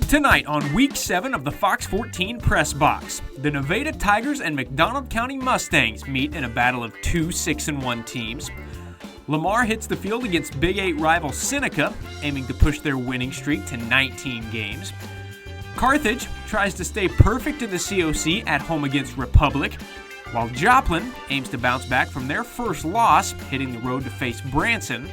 Tonight on Week 7 of the Fox 14 PressBox, the Nevada Tigers and McDonald County Mustangs meet in a battle of two 6-1 teams. Lamar hits the field against Big 8 rival Seneca, aiming to push their winning streak to 19 games. Carthage tries to stay perfect in the COC at home against Republic, while Joplin aims to bounce back from their first loss, hitting the road to face Branson.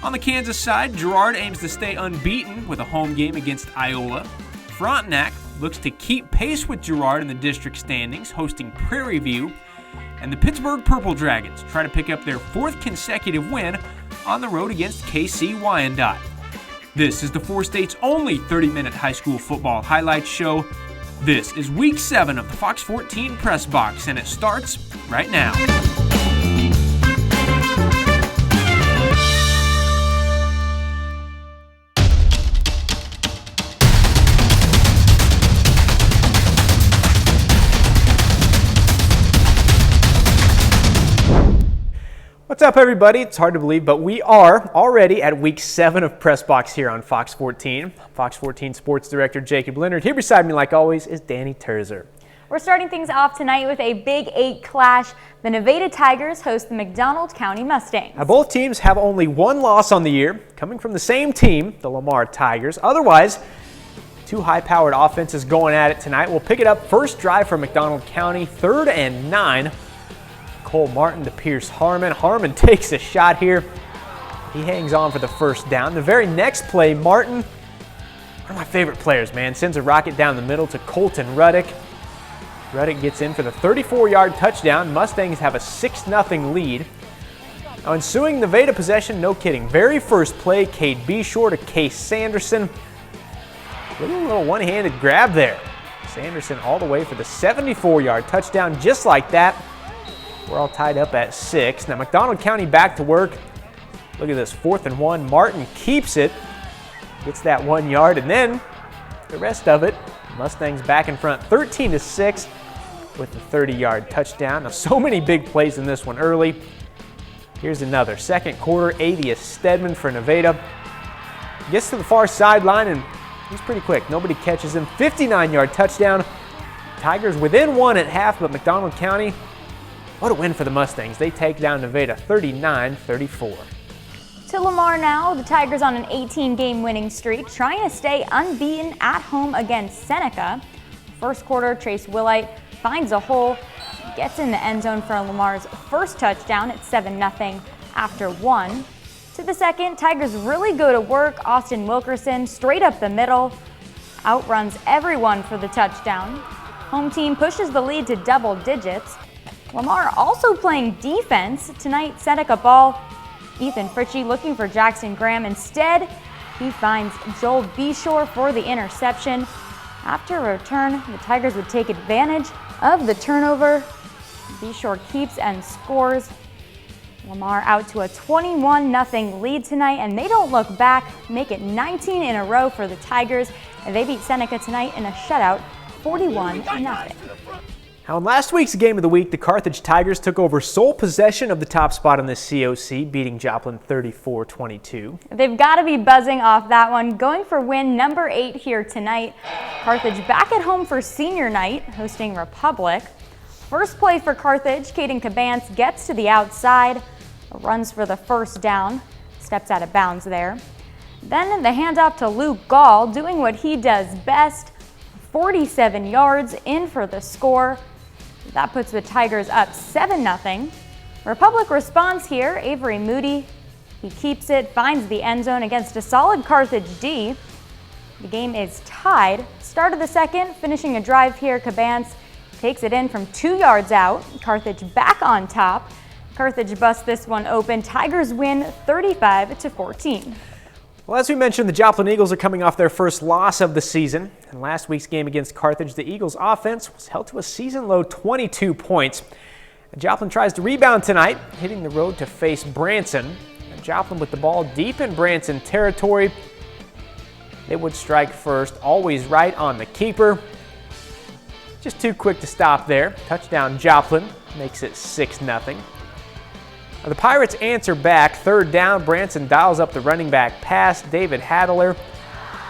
On the Kansas side, Girard aims to stay unbeaten with a home game against Iola. Frontenac looks to keep pace with Girard in the district standings, hosting Prairie View. And the Pittsburgh Purple Dragons try to pick up their fourth consecutive win on the road against KC Wyandotte. This is the four states' only 30-minute high school football highlights show. This is Week 7 of the Fox 14 Press Box, and it starts right now. What's up, everybody? It's hard to believe, but we are already at Week 7 of PressBox here on Fox 14. Fox 14 Sports Director Jacob Leonard. Here beside me, like always, is Danny Terzer. We're starting things off tonight with a Big 8 clash. The Nevada Tigers host the McDonald County Mustangs. Now, both teams have only one loss on the year, coming from the same team, the Lamar Tigers. Otherwise, two high-powered offenses going at it tonight. We'll pick it up first drive for McDonald County, 3rd and 9. Cole Martin to Pierce Harmon. Harmon takes a shot here. He hangs on for the first down. The very next play, Martin, one of my favorite players, man, sends a rocket down the middle to Colton Ruddick. Ruddick gets in for the 34-yard touchdown. Mustangs have a 6-0 lead. Now, ensuing Nevada possession, no kidding. Very first play, Cade Beshore to Case Sanderson. Little one-handed grab there. Sanderson all the way for the 74-yard touchdown, just like that. We're all tied up at 6. Now, McDonald County back to work. Look at this, 4th and 1. Martin keeps it, gets that 1 yard, and then the rest of it, Mustangs back in front, 13-6 with the 30-yard touchdown. Now, so many big plays in this one early. Here's another. Second quarter, Avius Stedman for Nevada. Gets to the far sideline, and he's pretty quick. Nobody catches him. 59-yard touchdown. Tigers within 1 at half, but McDonald County, what a win for the Mustangs. They take down Nevada 39-34. To Lamar now, the Tigers on an 18-game winning streak, trying to stay unbeaten at home against Seneca. First quarter, Trace Willite finds a hole, gets in the end zone for Lamar's first touchdown at 7-0 after 1. To the second, Tigers really go to work. Austin Wilkerson straight up the middle, outruns everyone for the touchdown. Home team pushes the lead to double digits. Lamar also playing defense. Tonight, Seneca ball. Ethan Fritchie looking for Jackson Graham. Instead, he finds Joel Beshore for the interception. After a return, the Tigers would take advantage of the turnover. Beshore keeps and scores. Lamar out to a 21-0 lead tonight, and they don't look back. Make it 19 in a row for the Tigers, and they beat Seneca tonight in a shutout, 41-0. Now, in last week's Game of the Week, the Carthage Tigers took over sole possession of the top spot in the COC, beating Joplin 34-22. They've got to be buzzing off that one, going for win number 8 here tonight. Carthage back at home for senior night, hosting Republic. First play for Carthage, Caden Cabance gets to the outside, runs for the first down, steps out of bounds there. Then the handoff to Luke Gall, doing what he does best, 47 yards in for the score. That puts the Tigers up 7-0. Republic responds here. Avery Moody, he keeps it, finds the end zone against a solid Carthage D. The game is tied. Start of the second, finishing a drive here, Cabance takes it in from 2 yards out. Carthage back on top. Carthage busts this one open. Tigers win 35-14. Well, as we mentioned, the Joplin Eagles are coming off their first loss of the season. In last week's game against Carthage, the Eagles' offense was held to a season-low 22 points. And Joplin tries to rebound tonight, hitting the road to face Branson. And Joplin with the ball deep in Branson territory. They would strike first, always right on the keeper. Just too quick to stop there. Touchdown Joplin makes it 6-0. The Pirates answer back. 3rd down, Branson dials up the running back pass. David Hadler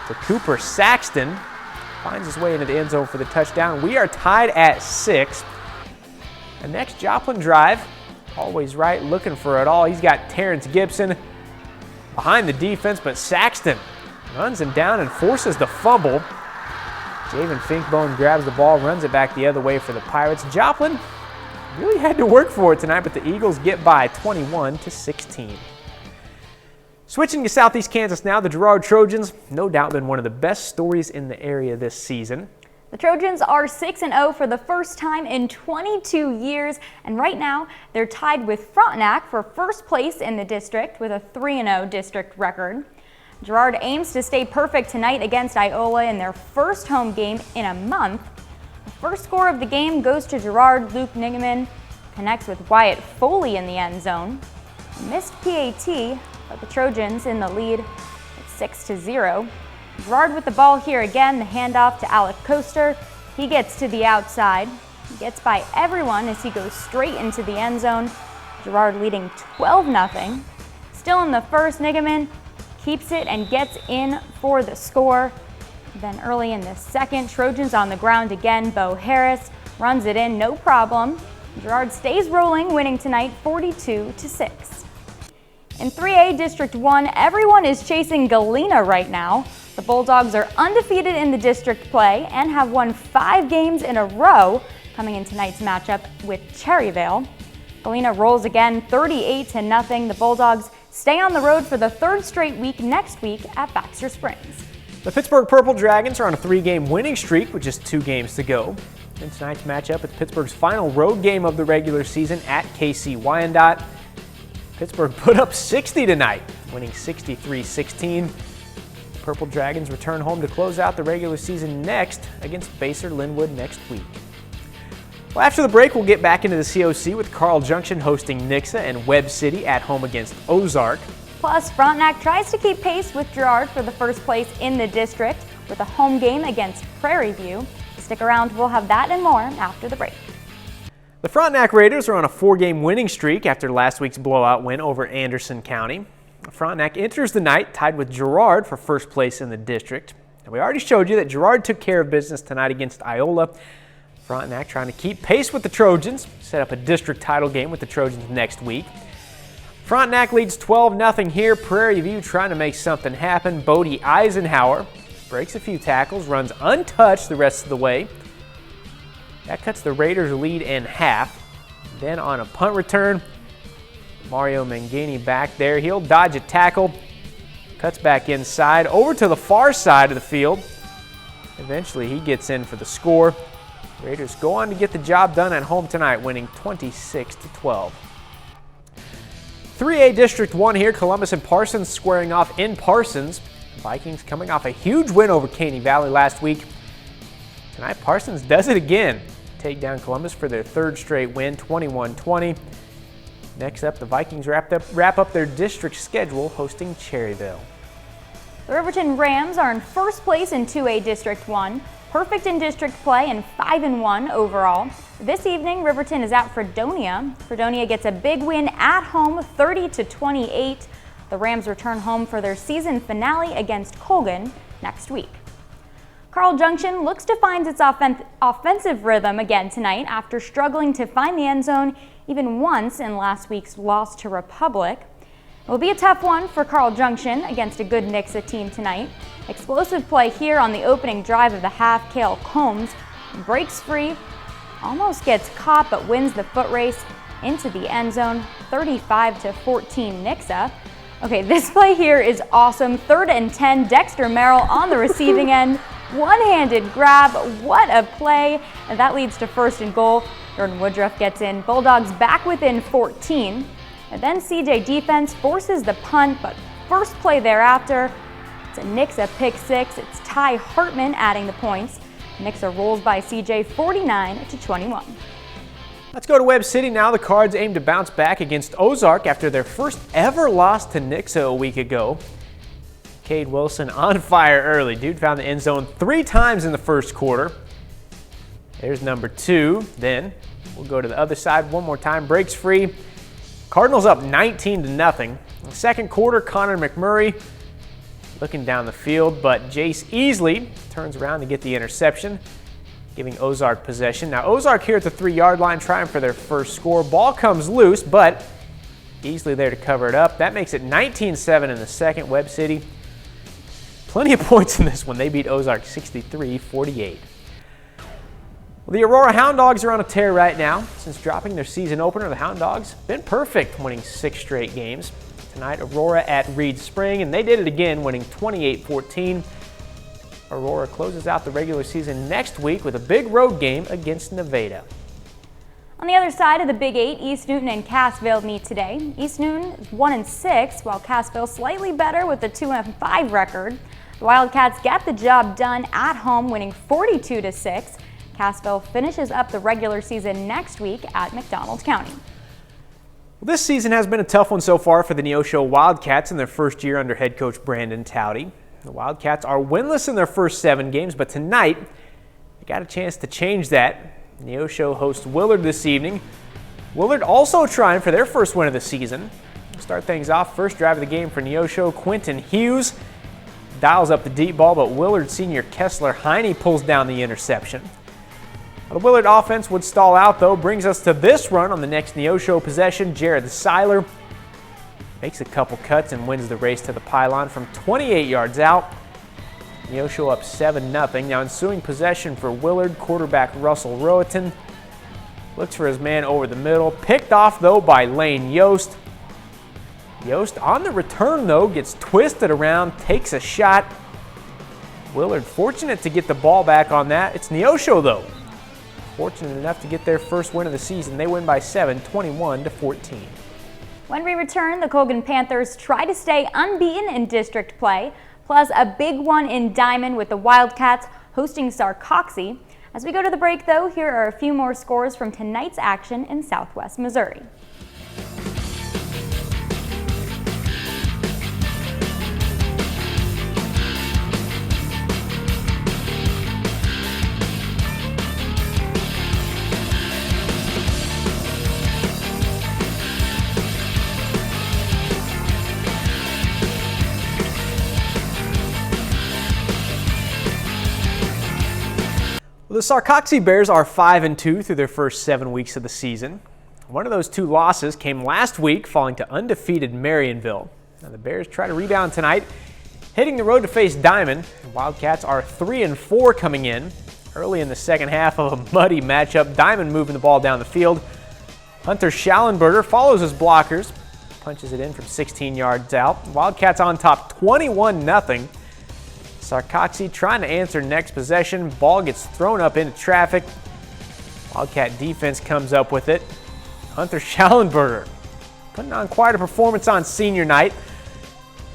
to Cooper Saxton. Finds his way into the end zone for the touchdown. We are tied at 6. The next Joplin drive, always right, looking for it all. He's got Terrence Gibson behind the defense, but Saxton runs him down and forces the fumble. Javen Finkbone grabs the ball, runs it back the other way for the Pirates. Joplin really had to work for it tonight, but the Eagles get by 21-16. Switching to Southeast Kansas now, the Girard Trojans, no doubt been one of the best stories in the area this season. The Trojans are 6-0 for the first time in 22 years, and right now they're tied with Frontenac for first place in the district with a 3-0 district record. Girard aims to stay perfect tonight against Iola in their first home game in a month. The first score of the game goes to Girard. Luke Nigeman connects with Wyatt Foley in the end zone. Missed PAT, but the Trojans in the lead at 6-0. Girard with the ball here again, the handoff to Alec Coaster. He gets to the outside. He gets by everyone as he goes straight into the end zone. Girard leading 12-0. Still in the first, Nigeman keeps it and gets in for the score. Then early in the second, Trojans on the ground again. Bo Harris runs it in, no problem. Girard stays rolling, winning tonight 42-6. In 3A District 1, everyone is chasing Galena right now. The Bulldogs are undefeated in the district play and have won 5 games in a row coming in tonight's matchup with Cherryvale. Galena rolls again 38-0. The Bulldogs stay on the road for the 3rd straight week next week at Baxter Springs. The Pittsburgh Purple Dragons are on a 3-game winning streak with just 2 games to go. In tonight's matchup, it's Pittsburgh's final road game of the regular season at KC Wyandotte. Pittsburgh put up 60 tonight, winning 63-16. Purple Dragons return home to close out the regular season next against Baser Linwood next week. Well, after the break, we'll get back into the COC with Carl Junction hosting Nixa and Webb City at home against Ozark. Plus, Frontenac tries to keep pace with Girard for the first place in the district with a home game against Prairie View. Stick around, we'll have that and more after the break. The Frontenac Raiders are on a 4-game winning streak after last week's blowout win over Anderson County. Frontenac enters the night tied with Girard for first place in the district. And we already showed you that Girard took care of business tonight against Iola. Frontenac trying to keep pace with the Trojans, set up a district title game with the Trojans next week. Frontenac leads 12-0 here. Prairie View trying to make something happen. Bodie Eisenhower breaks a few tackles, runs untouched the rest of the way. That cuts the Raiders' lead in half. Then on a punt return, Mario Mangini back there. He'll dodge a tackle, cuts back inside, over to the far side of the field. Eventually he gets in for the score. Raiders go on to get the job done at home tonight, winning 26-12. 3A District 1 here, Columbus and Parsons squaring off in Parsons. Vikings coming off a huge win over Caney Valley last week. Tonight Parsons does it again. Take down Columbus for their 3rd straight win, 21-20. Next up, the Vikings wrap up their district schedule hosting Cherryvale. The Riverton Rams are in first place in 2A District 1, perfect in district play and 5-1 overall. This evening, Riverton is at Fredonia. Fredonia gets a big win at home, 30-28. The Rams return home for their season finale against Colgan next week. Carl Junction looks to find its offensive rhythm again tonight after struggling to find the end zone even once in last week's loss to Republic. It will be a tough one for Carl Junction against a good Nixa team tonight. Explosive play here on the opening drive of the half. Cale Combs breaks free, almost gets caught but wins the foot race into the end zone, 35-14 Nixa. Okay, this play here is awesome. 3rd and 10, Dexter Merrill on the receiving end. One-handed grab, what a play. And that leads to 1st and goal. Jordan Woodruff gets in. Bulldogs back within 14. And then CJ defense forces the punt, but first play thereafter, it's a Nixa pick 6. It's Ty Hartman adding the points. Nixa rolls by CJ 49-21. Let's go to Webb City now. The Cards aim to bounce back against Ozark after their first ever loss to Nixa a week ago. Cade Wilson on fire early. Dude found the end zone 3 times in the first quarter. There's number 2. Then we'll go to the other side one more time. Breaks free. Cardinals up 19-0. In the second quarter, Connor McMurray looking down the field, but Jace Easley turns around to get the interception, giving Ozark possession. Now Ozark here at the 3-yard line trying for their first score. Ball comes loose, but Easley there to cover it up. That makes it 19-7 in the second. Webb City, plenty of points in this one. They beat Ozark 63-48. Well, the Aurora Hound Dogs are on a tear right now. Since dropping their season opener, the Hound Dogs have been perfect, winning 6 straight games. Tonight, Aurora at Reed Spring, and they did it again, winning 28-14. Aurora closes out the regular season next week with a big road game against Nevada. On the other side of the Big 8, East Newton and Cassville meet today. East Newton is 1-6, while Cassville slightly better with a 2-5 record. The Wildcats get the job done at home, winning 42-6. Cassville finishes up the regular season next week at McDonald County. Well, this season has been a tough one so far for the Neosho Wildcats in their first year under head coach Brandon Towdy. The Wildcats are winless in their first 7 games, but tonight they got a chance to change that. Neosho hosts Willard this evening. Willard also trying for their first win of the season. We'll start things off, first drive of the game for Neosho. Quentin Hughes dials up the deep ball, but Willard senior Kessler Heine pulls down the interception. The Willard offense would stall out, though. Brings us to this run on the next Neosho possession. Jared Seiler makes a couple cuts and wins the race to the pylon from 28 yards out. Neosho up 7-0. Now ensuing possession for Willard, quarterback Russell Rowaton looks for his man over the middle. Picked off, though, by Lane Yost. Yost on the return, though, gets twisted around, takes a shot. Willard fortunate to get the ball back on that. It's Neosho, though, fortunate enough to get their first win of the season. They win by 7, 21-14. When we return, the Colgan Panthers try to stay unbeaten in district play, plus a big one in Diamond with the Wildcats hosting Sarcoxy. As we go to the break, though, here are a few more scores from tonight's action in Southwest Missouri. The Sarcoxy Bears are 5-2 through their first 7 weeks of the season. One of those 2 losses came last week, falling to undefeated Marionville. Now the Bears try to rebound tonight, hitting the road to face Diamond. The Wildcats are 3-4 coming in. Early in the second half of a muddy matchup, Diamond moving the ball down the field. Hunter Schallenberger follows his blockers, punches it in from 16 yards out. Wildcats on top 21-0. Sarcoxy trying to answer next possession. Ball gets thrown up into traffic. Wildcat defense comes up with it. Hunter Schallenberger putting on quite a performance on senior night.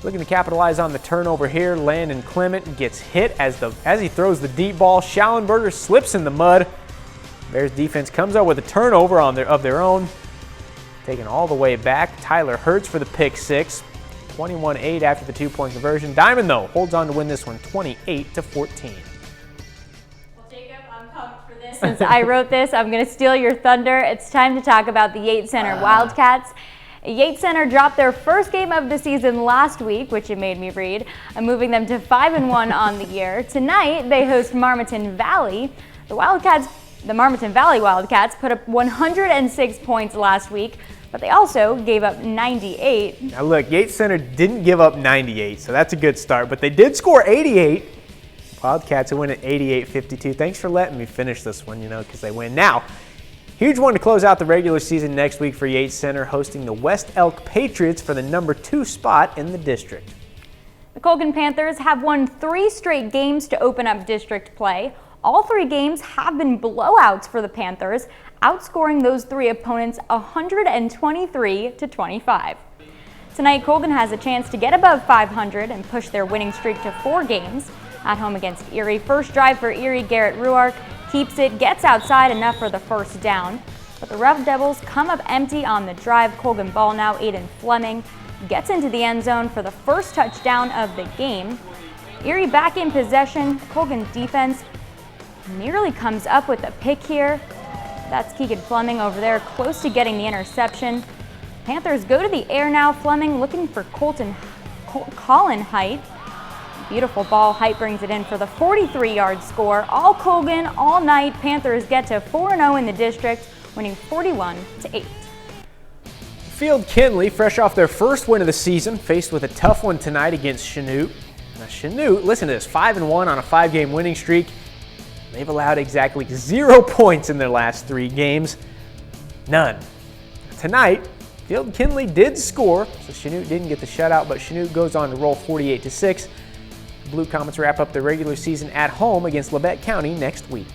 Looking to capitalize on the turnover here. Landon Clement gets hit as he throws the deep ball. Schallenberger slips in the mud. Bears defense comes up with a turnover of their own. Taken all the way back. Tyler Hertz for the pick 6. 21-8 after the 2-point conversion. Diamond, though, holds on to win this one 28-14. Well, Jacob, I'm pumped for this. Since I wrote this, I'm going to steal your thunder. It's time to talk about the Yates Center Wildcats. Yates Center dropped their first game of the season last week, which it made me read, moving them to 5-1 on the year. Tonight, they host Marmaton Valley. The Marmaton Valley Wildcats put up 106 points last week, but they also gave up 98. Now look, Yates Center didn't give up 98, so that's a good start, but they did score 88. Wildcats win at 88-52. Thanks for letting me finish this one, because they win. Now, huge one to close out the regular season next week for Yates Center, hosting the West Elk Patriots for the number 2 spot in the district. The Colgan Panthers have won 3 straight games to open up district play. All 3 games have been blowouts for the Panthers, outscoring those 3 opponents 123-25. Tonight, Colgan has a chance to get above 500 and push their winning streak to 4 games. At home against Erie, first drive for Erie, Garrett Ruark keeps it, gets outside enough for the first down. But the Rough Devils come up empty on the drive. Colgan ball now. Aiden Fleming gets into the end zone for the first touchdown of the game. Erie back in possession. Colgan defense nearly comes up with a pick here. That's Keegan Fleming over there, close to getting the interception. Panthers go to the air now. Fleming looking for Colin Height. Beautiful ball. Height brings it in for the 43-yard score. All Colgan, all night. Panthers get to 4-0 in the district, winning 41-8. Field Kinley, fresh off their first win of the season, faced with a tough one tonight against Chanute. Now Chanute, listen to this, 5-1 on a 5-game winning streak. They've allowed exactly 0 points in their last 3 games. None. Tonight, Field Kinley did score, so Chanute didn't get the shutout, but Chanute goes on to roll 48-6. The Blue Comets wrap up their regular season at home against Labette County next week.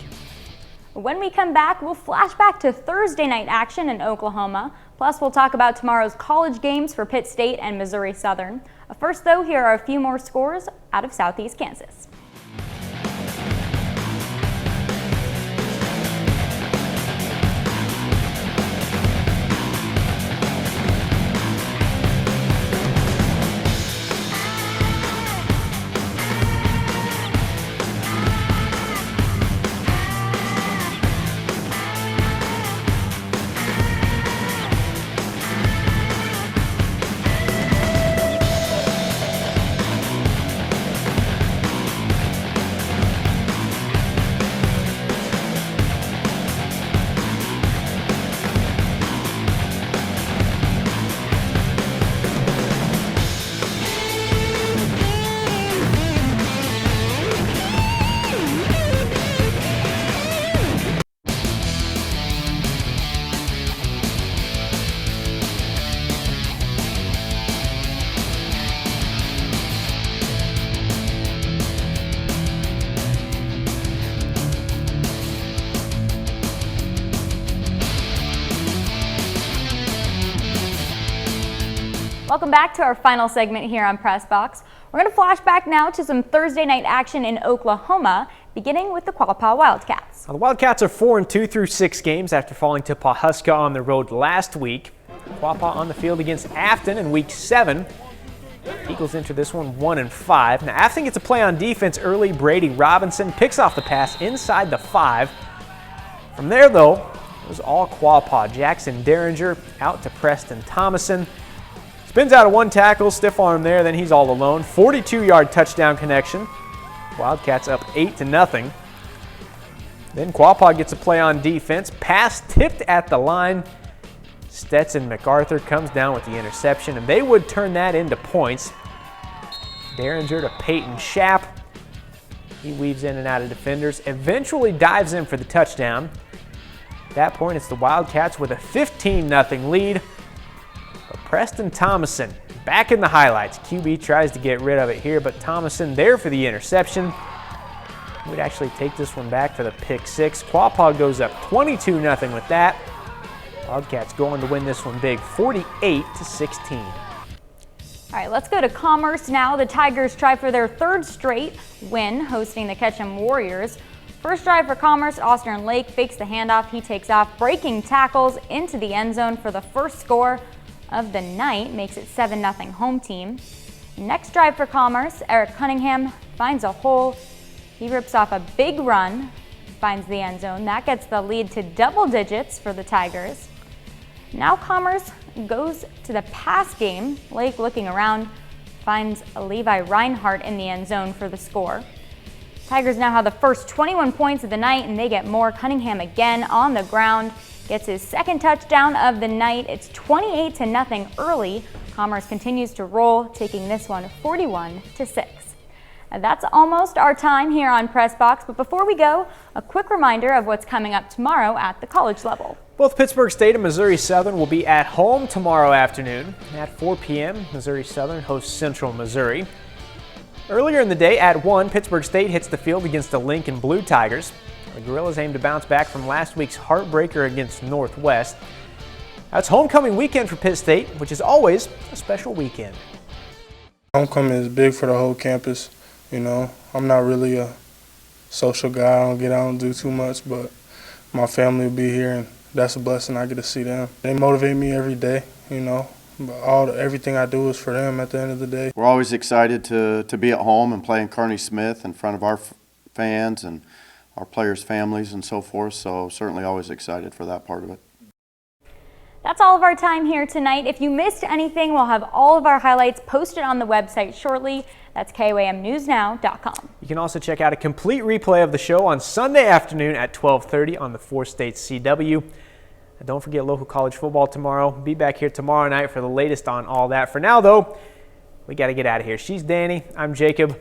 When we come back, we'll flash back to Thursday night action in Oklahoma. Plus, we'll talk about tomorrow's college games for Pitt State and Missouri Southern. First, though, here are a few more scores out of Southeast Kansas. Welcome back to our final segment here on PressBox. We're going to flash back now to some Thursday night action in Oklahoma, beginning with the Quapaw Wildcats. Now, the Wildcats are 4-2 through 6 games after falling to Pawhuska on the road last week. Quapaw on the field against Afton in Week 7. Eagles enter this one 1-5. Now, Afton gets a play on defense early. Brady Robinson picks off the pass inside the 5. From there, though, it was all Quapaw. Jackson Derringer out to Preston Thomason. Spins out of 1 tackle, stiff arm there, then he's all alone. 42-yard touchdown connection. Wildcats up 8-0. Then Quapaw gets a play on defense. Pass tipped at the line. Stetson MacArthur comes down with the interception, and they would turn that into points. Derringer to Peyton Schapp. He weaves in and out of defenders, eventually dives in for the touchdown. At that point, it's the Wildcats with a 15-0 lead. But Preston Thomason back in the highlights. QB tries to get rid of it here, but Thomason there for the interception. He would actually take this one back for the pick 6. Quapaw goes up 22-0 with that. Wildcats going to win this one big, 48-16. All right, let's go to Commerce now. The Tigers try for their 3rd straight win, hosting the Ketchum Warriors. First drive for Commerce, Austin Lake fakes the handoff. He takes off, breaking tackles into the end zone for the first score of the night, makes it 7-0 home team. Next drive for Commerce, Eric Cunningham finds a hole. He rips off a big run, finds the end zone. That gets the lead to double digits for the Tigers. Now Commerce goes to the pass game. Lake looking around, finds Levi Reinhardt in the end zone for the score. Tigers now have the first 21 points of the night, and they get more. Cunningham again on the ground, gets his 2nd touchdown of the night. It's 28-0 early. Commerce continues to roll, taking this one 41-6. That's almost our time here on PressBox, but before we go, a quick reminder of what's coming up tomorrow at the college level. Both Pittsburg State and Missouri Southern will be at home tomorrow afternoon. At 4 p.m., Missouri Southern hosts Central Missouri. Earlier in the day at 1, Pittsburg State hits the field against the Lincoln Blue Tigers. The Gorillas aim to bounce back from last week's heartbreaker against Northwest. That's homecoming weekend for Pitt State, which is always a special weekend. Homecoming is big for the whole campus. You know, I'm not really a social guy. I don't get out and do too much, but my family will be here, and that's a blessing. I get to see them. They motivate me every day, you know. But everything I do is for them at the end of the day. We're always excited to be at home and play in Kearney Smith in front of our fans and our players' families and so forth, so certainly always excited for that part of it. That's all of our time here tonight. If you missed anything, we'll have all of our highlights posted on the website shortly. That's KOAMNewsNow.com. You can also check out a complete replay of the show on Sunday afternoon at 12:30 on the 4 States CW. And don't forget local college football tomorrow. Be back here tomorrow night for the latest on all that. For now, though, we got to get out of here. She's Danny. I'm Jacob. We'll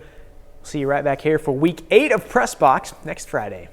see you right back here for Week 8 of PressBox next Friday.